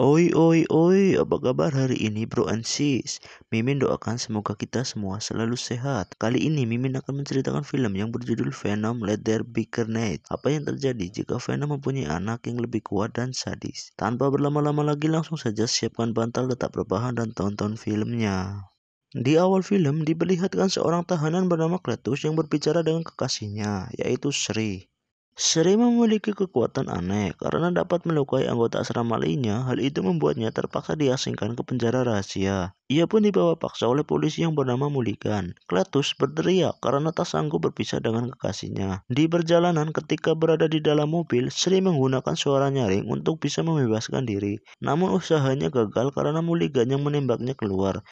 Oi oi oi, apa kabar hari ini bro and sis? Mimin doakan semoga kita semua selalu sehat. Kali ini Mimin akan menceritakan film yang berjudul Venom Let There Be Carnage. Apa yang terjadi jika Venom mempunyai anak yang lebih kuat dan sadis? Tanpa berlama-lama lagi langsung saja siapkan bantal, letak rebahan dan tonton filmnya. Di awal film diperlihatkan seorang tahanan bernama Cletus yang berbicara dengan kekasihnya, yaitu Shri. Shri memiliki kekuatan aneh karena dapat melukai anggota asrama lainnya. Hal itu membuatnya terpaksa diasingkan ke penjara rahasia. Ia pun dibawa paksa oleh polisi yang bernama Mulligan. Cletus berteriak karena tak sanggup berpisah dengan kekasihnya. Di perjalanan ketika berada di dalam mobil, Shri menggunakan suara nyaring untuk bisa membebaskan diri. Namun usahanya gagal karena Mulligan yang menembaknya keluar.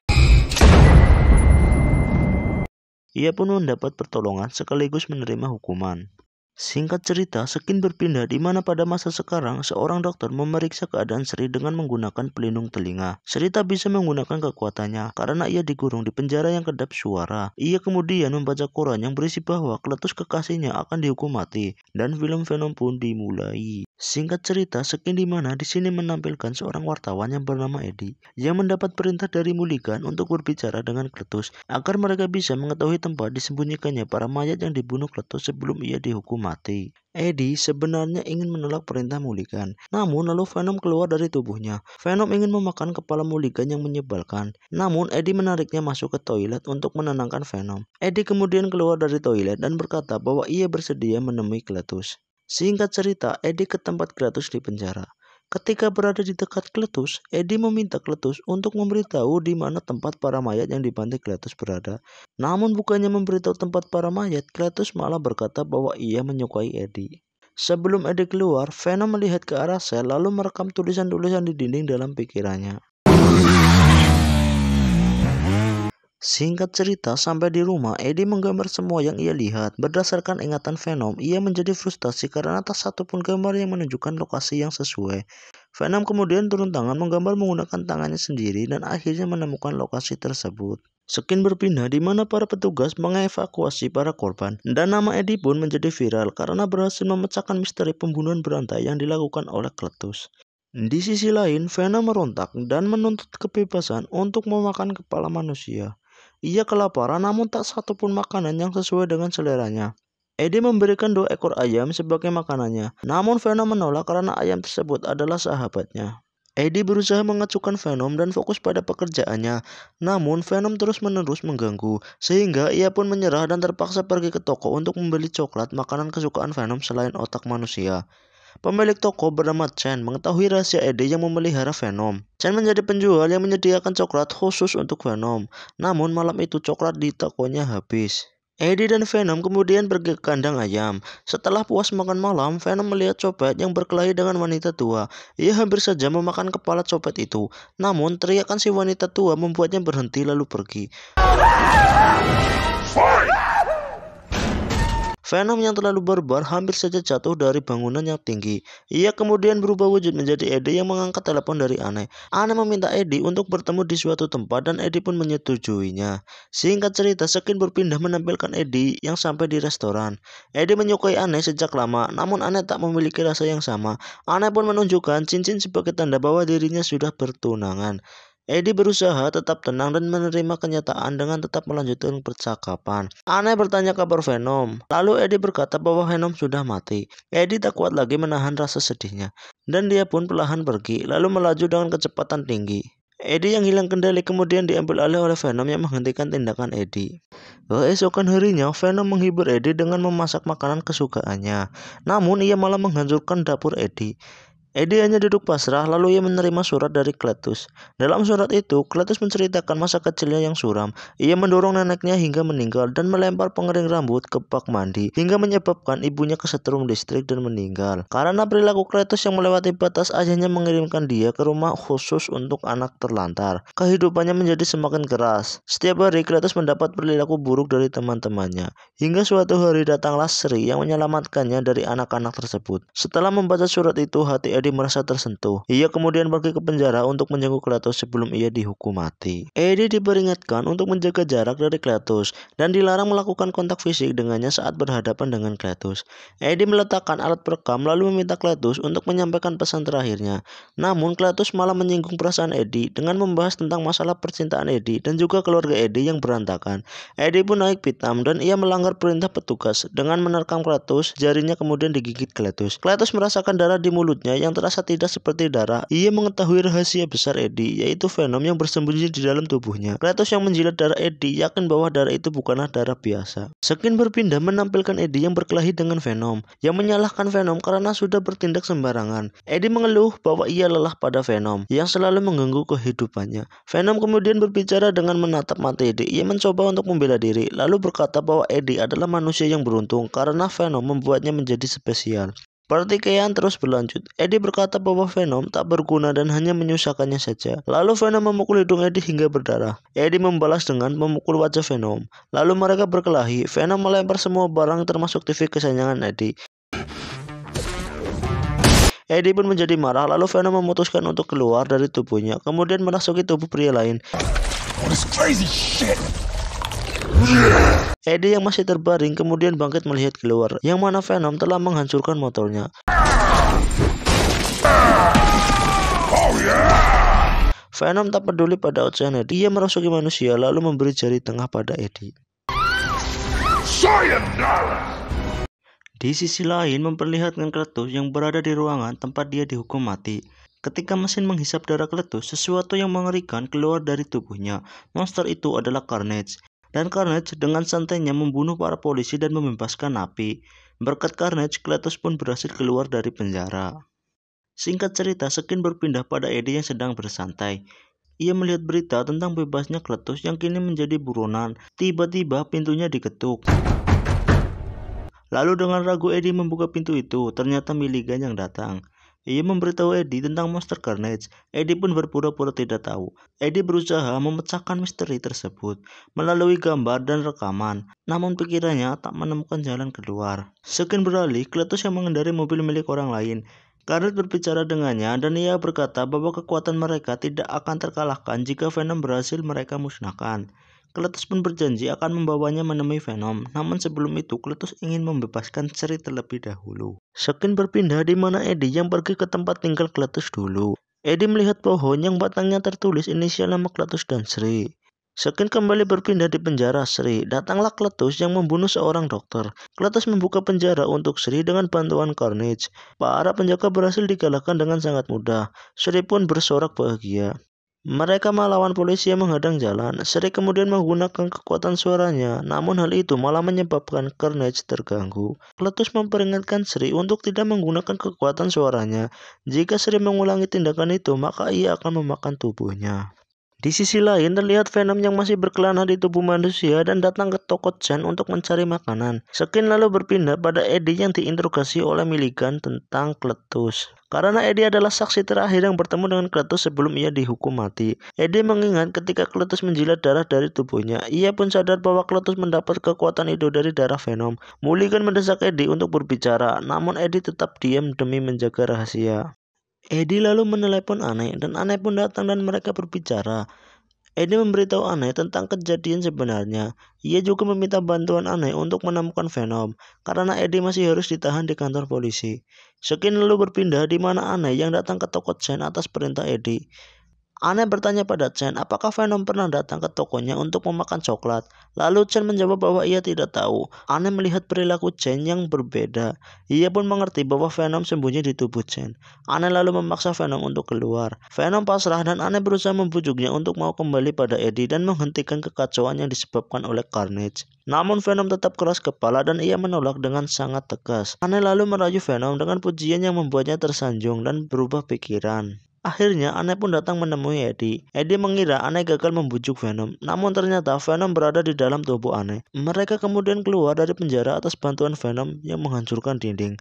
Ia pun mendapat pertolongan sekaligus menerima hukuman. Singkat cerita, skin berpindah di mana pada masa sekarang seorang dokter memeriksa keadaan Sri dengan menggunakan pelindung telinga. Sri tak bisa menggunakan kekuatannya karena ia dikurung di penjara yang kedap suara. Ia kemudian membaca koran yang berisi bahwa Cletus kekasihnya akan dihukum mati dan film Venom pun dimulai. Singkat cerita, skin di mana di sini menampilkan seorang wartawan yang bernama Eddie yang mendapat perintah dari Mulligan untuk berbicara dengan Cletus agar mereka bisa mengetahui tempat disembunyikannya para mayat yang dibunuh Cletus sebelum ia dihukum mati. Eddie sebenarnya ingin menolak perintah Mulligan, namun lalu Venom keluar dari tubuhnya. Venom ingin memakan kepala Mulligan yang menyebalkan, namun Eddie menariknya masuk ke toilet untuk menenangkan Venom. Eddie kemudian keluar dari toilet dan berkata bahwa ia bersedia menemui Cletus. Singkat cerita, Eddie ke tempat Cletus di penjara. Ketika berada di dekat Cletus, Eddie meminta Cletus untuk memberitahu di mana tempat para mayat yang dibanting Cletus berada. Namun bukannya memberitahu tempat para mayat, Cletus malah berkata bahwa ia menyukai Eddie. Sebelum Eddie keluar, Venom melihat ke arah sel lalu merekam tulisan-tulisan di dinding dalam pikirannya. Singkat cerita, sampai di rumah, Eddie menggambar semua yang ia lihat. Berdasarkan ingatan Venom, ia menjadi frustasi karena tak satu pun gambar yang menunjukkan lokasi yang sesuai. Venom kemudian turun tangan menggambar menggunakan tangannya sendiri dan akhirnya menemukan lokasi tersebut. Skin berpindah di mana para petugas mengevakuasi para korban dan nama Eddie pun menjadi viral karena berhasil memecahkan misteri pembunuhan berantai yang dilakukan oleh Cletus. Di sisi lain, Venom merontak dan menuntut kebebasan untuk memakan kepala manusia. Ia kelaparan namun tak satu pun makanan yang sesuai dengan seleranya. Eddie memberikan 2 ekor ayam sebagai makanannya, namun Venom menolak karena ayam tersebut adalah sahabatnya. Eddie berusaha mengacuhkan Venom dan fokus pada pekerjaannya, namun Venom terus-menerus mengganggu, sehingga ia pun menyerah dan terpaksa pergi ke toko untuk membeli coklat makanan kesukaan Venom selain otak manusia. Pemilik toko bernama Chen mengetahui rahasia Eddie yang memelihara Venom. Chen menjadi penjual yang menyediakan coklat khusus untuk Venom. Namun malam itu coklat di tokonya habis. Eddie dan Venom kemudian pergi ke kandang ayam. Setelah puas makan malam, Venom melihat copet yang berkelahi dengan wanita tua. Ia hampir saja memakan kepala copet itu. Namun teriakan si wanita tua membuatnya berhenti lalu pergi. Venom yang terlalu barbar hampir saja jatuh dari bangunan yang tinggi. Ia kemudian berubah wujud menjadi Eddie yang mengangkat telepon dari Anne. Anne meminta Eddie untuk bertemu di suatu tempat dan Eddie pun menyetujuinya. Singkat cerita, skin berpindah menampilkan Eddie yang sampai di restoran. Eddie menyukai Anne sejak lama, namun Anne tak memiliki rasa yang sama. Anne pun menunjukkan cincin sebagai tanda bahwa dirinya sudah bertunangan. Eddie berusaha tetap tenang dan menerima kenyataan dengan tetap melanjutkan percakapan. Anne bertanya kabar Venom. Lalu Eddie berkata bahwa Venom sudah mati. Eddie tak kuat lagi menahan rasa sedihnya. Dan dia pun perlahan pergi, lalu melaju dengan kecepatan tinggi. Eddie yang hilang kendali kemudian diambil alih oleh Venom yang menghentikan tindakan Eddie. Keesokan harinya, Venom menghibur Eddie dengan memasak makanan kesukaannya. Namun ia malah menghancurkan dapur Eddie. Eddie hanya duduk pasrah lalu ia menerima surat dari Cletus. Dalam surat itu, Cletus menceritakan masa kecilnya yang suram. Ia mendorong neneknya hingga meninggal dan melempar pengering rambut ke bak mandi hingga menyebabkan ibunya kesetrum listrik dan meninggal. Karena perilaku Cletus yang melewati batas, ayahnya mengirimkan dia ke rumah khusus untuk anak terlantar. Kehidupannya menjadi semakin keras. Setiap hari Cletus mendapat perilaku buruk dari teman-temannya. Hingga suatu hari datanglah Shri yang menyelamatkannya dari anak-anak tersebut. Setelah membaca surat itu, hati Eddie Eddie merasa tersentuh. Ia kemudian pergi ke penjara untuk menjenguk Cletus sebelum ia dihukum mati. Eddie diperingatkan untuk menjaga jarak dari Cletus dan dilarang melakukan kontak fisik dengannya saat berhadapan dengan Cletus. Eddie meletakkan alat perekam lalu meminta Cletus untuk menyampaikan pesan terakhirnya. Namun Cletus malah menyinggung perasaan Eddie dengan membahas tentang masalah percintaan Eddie dan juga keluarga Eddie yang berantakan. Eddie pun naik pitam dan ia melanggar perintah petugas dengan menerkam Cletus, jarinya kemudian digigit Cletus. Cletus merasakan darah di mulutnya yang terasa tidak seperti darah. Ia mengetahui rahasia besar Eddie, yaitu Venom yang bersembunyi di dalam tubuhnya. Cletus yang menjilat darah Eddie yakin bahwa darah itu bukanlah darah biasa. Skin berpindah menampilkan Eddie yang berkelahi dengan Venom, yang menyalahkan Venom karena sudah bertindak sembarangan. Eddie mengeluh bahwa ia lelah pada Venom yang selalu mengganggu kehidupannya. Venom kemudian berbicara dengan menatap mata Eddie. Ia mencoba untuk membela diri, lalu berkata bahwa Eddie adalah manusia yang beruntung karena Venom membuatnya menjadi spesial. Pertikaian terus berlanjut. Eddie berkata bahwa Venom tak berguna dan hanya menyusahkannya saja. Lalu Venom memukul hidung Eddie hingga berdarah. Eddie membalas dengan memukul wajah Venom. Lalu mereka berkelahi. Venom melempar semua barang termasuk TV kesayangan Eddie. Eddie pun menjadi marah, lalu Venom memutuskan untuk keluar dari tubuhnya, kemudian merasuki tubuh pria lain. Eddie yang masih terbaring kemudian bangkit melihat keluar, yang mana Venom telah menghancurkan motornya. Venom tak peduli pada ocehan Eddie. Ia merasuki manusia lalu memberi jari tengah pada Eddie. Di sisi lain memperlihatkan Cletus yang berada di ruangan tempat dia dihukum mati. Ketika mesin menghisap darah Cletus, sesuatu yang mengerikan keluar dari tubuhnya. Monster itu adalah Carnage. Dan Carnage dengan santainya membunuh para polisi dan membebaskan napi. Berkat Carnage, Cletus pun berhasil keluar dari penjara. Singkat cerita, Skin berpindah pada Eddie yang sedang bersantai. Ia melihat berita tentang bebasnya Cletus yang kini menjadi buronan. Tiba-tiba pintunya diketuk. Lalu dengan ragu Eddie membuka pintu itu, ternyata Milligan yang datang. Ia memberitahu Eddie tentang monster Carnage. Eddie pun berpura-pura tidak tahu. Eddie berusaha memecahkan misteri tersebut melalui gambar dan rekaman, namun pikirannya tak menemukan jalan keluar. Skin beralih, Cletus yang mengendarai mobil milik orang lain. Carnage berbicara dengannya dan ia berkata bahwa kekuatan mereka tidak akan terkalahkan jika Venom berhasil mereka musnahkan. Cletus pun berjanji akan membawanya menemui Venom, namun sebelum itu Cletus ingin membebaskan Shri terlebih dahulu. Skin berpindah di mana Eddie yang pergi ke tempat tinggal Cletus dulu. Eddie melihat pohon yang batangnya tertulis inisial nama Cletus dan Shri. Skin kembali berpindah di penjara Shri. Datanglah Cletus yang membunuh seorang dokter. Cletus membuka penjara untuk Shri dengan bantuan Carnage. Para penjaga berhasil dikalahkan dengan sangat mudah. Shri pun bersorak bahagia. Mereka melawan polisi yang menghadang jalan. Shri kemudian menggunakan kekuatan suaranya, namun hal itu malah menyebabkan Carnage terganggu. Cletus memperingatkan Shri untuk tidak menggunakan kekuatan suaranya. Jika Shri mengulangi tindakan itu, maka ia akan memakan tubuhnya. Di sisi lain terlihat Venom yang masih berkelana di tubuh manusia dan datang ke toko Chen untuk mencari makanan. Skin lalu berpindah pada Eddie yang diinterogasi oleh Milligan tentang Cletus. Karena Eddie adalah saksi terakhir yang bertemu dengan Cletus sebelum ia dihukum mati. Eddie mengingat ketika Cletus menjilat darah dari tubuhnya. Ia pun sadar bahwa Cletus mendapat kekuatan itu dari darah Venom. Milligan mendesak Eddie untuk berbicara, namun Eddie tetap diam demi menjaga rahasia. Eddie lalu menelepon Anne dan Anne pun datang dan mereka berbicara. Eddie memberitahu Anne tentang kejadian sebenarnya. Ia juga meminta bantuan Anne untuk menemukan Venom karena Eddie masih harus ditahan di kantor polisi. Skin lalu berpindah di mana Anne yang datang ke toko Chen atas perintah Eddie. Anne bertanya pada Chen apakah Venom pernah datang ke tokonya untuk memakan coklat. Lalu Chen menjawab bahwa ia tidak tahu. Anne melihat perilaku Chen yang berbeda. Ia pun mengerti bahwa Venom sembunyi di tubuh Chen. Anne lalu memaksa Venom untuk keluar. Venom pasrah dan Anne berusaha membujuknya untuk mau kembali pada Eddie dan menghentikan kekacauan yang disebabkan oleh Carnage. Namun Venom tetap keras kepala dan ia menolak dengan sangat tegas. Anne lalu merayu Venom dengan pujian yang membuatnya tersanjung dan berubah pikiran. Akhirnya Anne pun datang menemui Eddie. Eddie mengira Anne gagal membujuk Venom, namun ternyata Venom berada di dalam tubuh Anne. Mereka kemudian keluar dari penjara atas bantuan Venom yang menghancurkan dinding.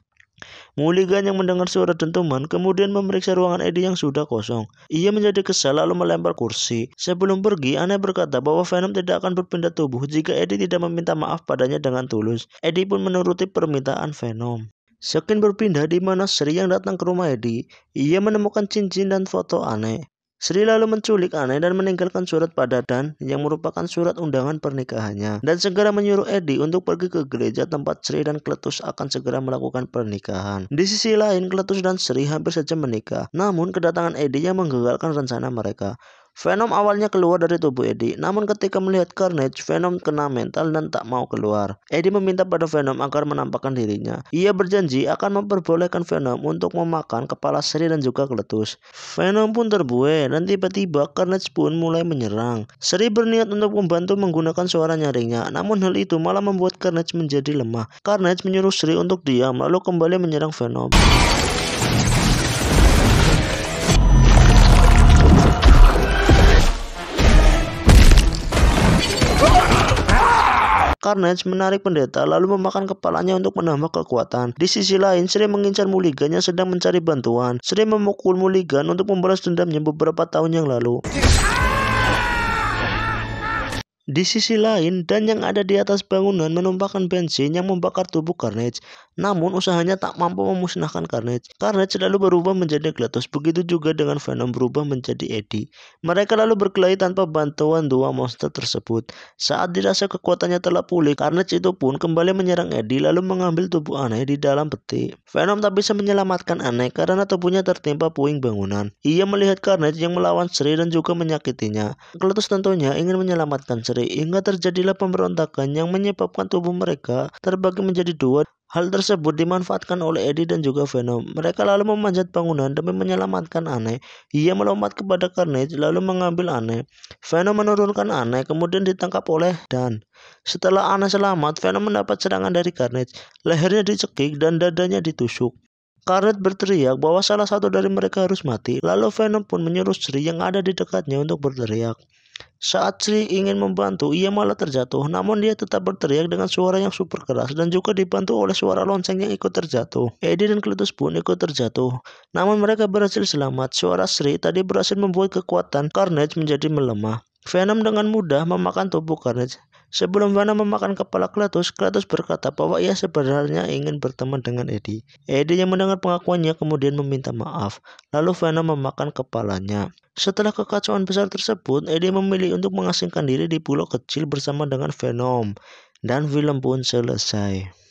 Mulligan yang mendengar suara dentuman kemudian memeriksa ruangan Eddie yang sudah kosong. Ia menjadi kesal lalu melempar kursi. Sebelum pergi, Anne berkata bahwa Venom tidak akan berpindah tubuh jika Eddie tidak meminta maaf padanya dengan tulus. Eddie pun menuruti permintaan Venom. Scene berpindah di mana Sri yang datang ke rumah Eddie. Ia menemukan cincin dan foto aneh. Sri lalu menculik Anne dan meninggalkan surat pada Dan yang merupakan surat undangan pernikahannya, dan segera menyuruh Eddie untuk pergi ke gereja tempat Sri dan Cletus akan segera melakukan pernikahan. Di sisi lain, Cletus dan Sri hampir saja menikah, namun kedatangan Eddie yang menggagalkan rencana mereka. Venom awalnya keluar dari tubuh Eddie, namun ketika melihat Carnage, Venom kena mental dan tak mau keluar. Eddie meminta pada Venom agar menampakkan dirinya. Ia berjanji akan memperbolehkan Venom untuk memakan kepala Sri dan juga Cletus. Venom pun terbuai dan tiba-tiba Carnage pun mulai menyerang. Sri berniat untuk membantu menggunakan suara nyaringnya, namun hal itu malah membuat Carnage menjadi lemah. Carnage menyuruh Sri untuk diam lalu kembali menyerang Venom. Carnage menarik pendeta lalu memakan kepalanya untuk menambah kekuatan. Di sisi lain, Sri mengincar Mulligan yang sedang mencari bantuan. Sri memukul Mulligan untuk membalas dendamnya beberapa tahun yang lalu. Di sisi lain, Dan yang ada di atas bangunan menumpahkan bensin yang membakar tubuh Carnage. Namun usahanya tak mampu memusnahkan Carnage. Carnage lalu berubah menjadi Cletus, begitu juga dengan Venom berubah menjadi Eddie. Mereka lalu berkelahi tanpa bantuan dua monster tersebut. Saat dirasa kekuatannya telah pulih, Carnage itu pun kembali menyerang Eddie lalu mengambil tubuh Anne di dalam peti. Venom tak bisa menyelamatkan Anne karena tubuhnya tertimpa puing bangunan. Ia melihat Carnage yang melawan Sri dan juga menyakitinya. Cletus tentunya ingin menyelamatkan Sri, hingga terjadilah pemberontakan yang menyebabkan tubuh mereka terbagi menjadi dua. Hal tersebut dimanfaatkan oleh Eddie dan juga Venom. Mereka lalu memanjat bangunan demi menyelamatkan Anne. Ia melompat kepada Carnage lalu mengambil Anne. Venom menurunkan Anne kemudian ditangkap oleh Dan. Setelah Anne selamat, Venom mendapat serangan dari Carnage. Lehernya dicekik dan dadanya ditusuk. Carnage berteriak bahwa salah satu dari mereka harus mati. Lalu Venom pun menyuruh Sri yang ada di dekatnya untuk berteriak. Saat Sri ingin membantu, ia malah terjatuh, namun dia tetap berteriak dengan suara yang super keras dan juga dibantu oleh suara lonceng yang ikut terjatuh. Eddie dan Cletus pun ikut terjatuh, namun mereka berhasil selamat. Suara Sri tadi berhasil membuat kekuatan Carnage menjadi melemah. Venom dengan mudah memakan tubuh Carnage. Sebelum Venom memakan kepala Cletus, Cletus berkata bahwa ia sebenarnya ingin berteman dengan Eddie. Eddie yang mendengar pengakuannya kemudian meminta maaf, lalu Venom memakan kepalanya. Setelah kekacauan besar tersebut, Eddie memilih untuk mengasingkan diri di pulau kecil bersama dengan Venom, dan film pun selesai.